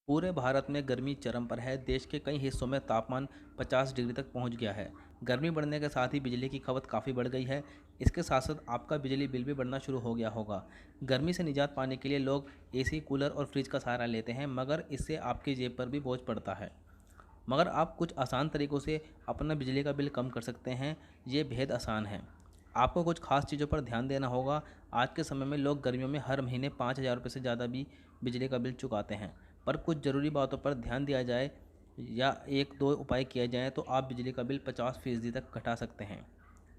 पूरे भारत में गर्मी चरम पर है। देश के कई हिस्सों में तापमान 50 डिग्री तक पहुंच गया है। गर्मी बढ़ने के साथ ही बिजली की खपत काफ़ी बढ़ गई है। इसके साथ साथ आपका बिजली बिल भी बढ़ना शुरू हो गया होगा। गर्मी से निजात पाने के लिए लोग एसी, कूलर और फ्रिज का सहारा लेते हैं, मगर इससे आपकी जेब पर भी बोझ पड़ता है। मगर आप कुछ आसान तरीक़ों से अपना बिजली का बिल कम कर सकते हैं। ये बेहद आसान है। आपको कुछ ख़ास चीज़ों पर ध्यान देना होगा। आज के समय में लोग गर्मियों में हर महीने 5,000 रुपये से ज़्यादा भी बिजली का बिल चुकाते हैं। पर कुछ ज़रूरी बातों पर ध्यान दिया जाए या 1-2 उपाय किए जाएँ तो आप बिजली का बिल 50% तक घटा सकते हैं।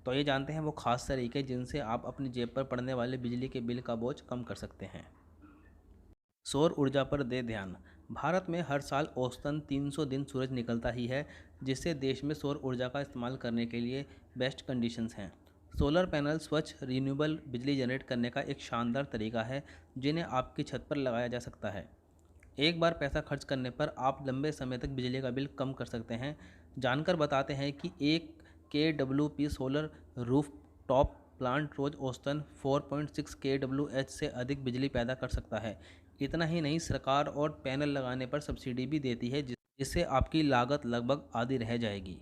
तो ये जानते हैं वो ख़ास तरीके जिनसे आप अपनी जेब पर पड़ने वाले बिजली के बिल का बोझ कम कर सकते हैं। सौर ऊर्जा पर दे ध्यान। भारत में हर साल औसतन 300 दिन सूरज निकलता ही है, जिससे देश में सौर ऊर्जा का इस्तेमाल करने के लिए बेस्ट कंडीशंस हैं। सोलर पैनल स्वच्छ रीन्यूएबल बिजली जनरेट करने का एक शानदार तरीका है, जिन्हें आपकी छत पर लगाया जा सकता है। एक बार पैसा खर्च करने पर आप लंबे समय तक बिजली का बिल कम कर सकते हैं। जानकर बताते हैं कि एक KWP solar roof top plant रोज औसतन 4.6 KWH से अधिक बिजली पैदा कर सकता है। इतना ही नहीं, सरकार और पैनल लगाने पर सब्सिडी भी देती है, जिससे आपकी लागत लगभग आधी रह जाएगी।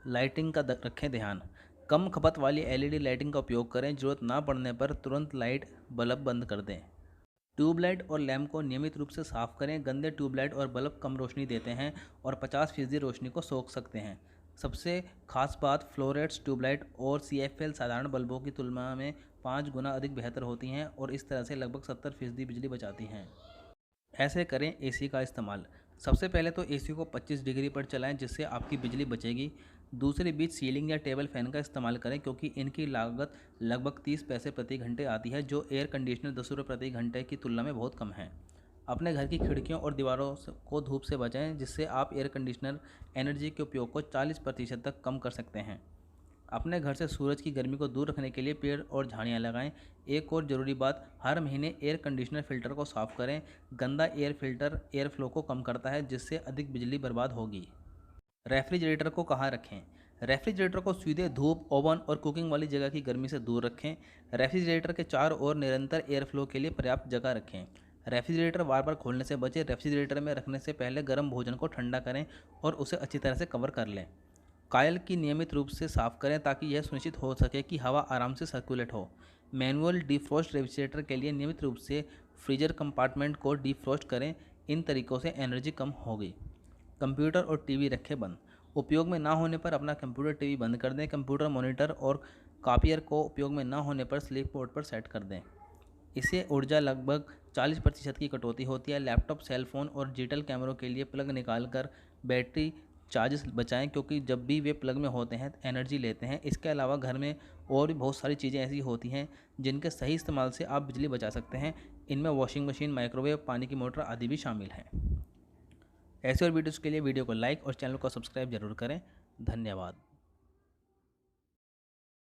लाइटिंग का रखें ध्यान। कम खपत वाली LED लाइटिंग का उपयोग करें। ज़रूरत ना पड़ने पर तुरंत लाइट बल्ब बंद कर दें। ट्यूबलाइट और लैंप को नियमित रूप से साफ करें। गंदे ट्यूबलाइट और बल्ब कम रोशनी देते हैं और 50% रोशनी को सोख सकते हैं। सबसे खास बात, फ्लोरेट्स ट्यूबलाइट और CFL साधारण बल्बों की तुलना में 5 गुना अधिक बेहतर होती हैं और इस तरह से लगभग 70% बिजली बचाती हैं। ऐसे करें एसी का इस्तेमाल। सबसे पहले तो एसी को 25 डिग्री पर चलाएं, जिससे आपकी बिजली बचेगी। दूसरे बीच सीलिंग या टेबल फैन का इस्तेमाल करें, क्योंकि इनकी लागत लगभग 30 पैसे प्रति घंटे आती है, जो एयर कंडीशनर 10 रुपये प्रति घंटे की तुलना में बहुत कम है। अपने घर की खिड़कियों और दीवारों को धूप से बचाएं, जिससे आप एयर कंडीशनर एनर्जी के उपयोग को 40% तक कम कर सकते हैं। अपने घर से सूरज की गर्मी को दूर रखने के लिए पेड़ और झाड़ियाँ लगाएं। एक और ज़रूरी बात, हर महीने एयर कंडीशनर फ़िल्टर को साफ़ करें। गंदा एयर फ़िल्टर एयर फ्लो को कम करता है, जिससे अधिक बिजली बर्बाद होगी। रेफ्रिजरेटर को कहाँ रखें? रेफ्रिजरेटर को सीधे धूप, ओवन और कुकिंग वाली जगह की गर्मी से दूर रखें। रेफ्रिजरेटर के चारों ओर निरंतर एयर फ्लो के लिए पर्याप्त जगह रखें। रेफ्रिजरेटर बार बार खोलने से बचें। रेफ्रिजरेटर में रखने से पहले गर्म भोजन को ठंडा करें और उसे अच्छी तरह से कवर कर लें। कॉइल की नियमित रूप से साफ करें, ताकि यह सुनिश्चित हो सके कि हवा आराम से सर्कुलेट हो। मैनुअल डिफ्रॉस्ट रेफ्रिजरेटर के लिए नियमित रूप से फ्रीजर कंपार्टमेंट को डिफ्रॉस्ट करें। इन तरीक़ों से एनर्जी कम होगी। कंप्यूटर और टीवी रखें बंद। उपयोग में ना होने पर अपना कंप्यूटर, टीवी बंद कर दें। कंप्यूटर मॉनिटर और कॉपियर को उपयोग में ना होने पर स्लीप मोड पर सेट कर दें। इससे ऊर्जा लगभग 40% की कटौती होती है। लैपटॉप, सेल फोन और डिजिटल कैमरों के लिए प्लग निकाल कर बैटरी चार्जेस बचाएं, क्योंकि जब भी वे प्लग में होते हैं एनर्जी लेते हैं। इसके अलावा घर में और भी बहुत सारी चीज़ें ऐसी होती हैं जिनके सही इस्तेमाल से आप बिजली बचा सकते हैं। इनमें वॉशिंग मशीन, माइक्रोवेव, पानी की मोटर आदि भी शामिल हैं। ऐसे और वीडियोज़ के लिए वीडियो को लाइक और चैनल को सब्सक्राइब जरूर करें। धन्यवाद।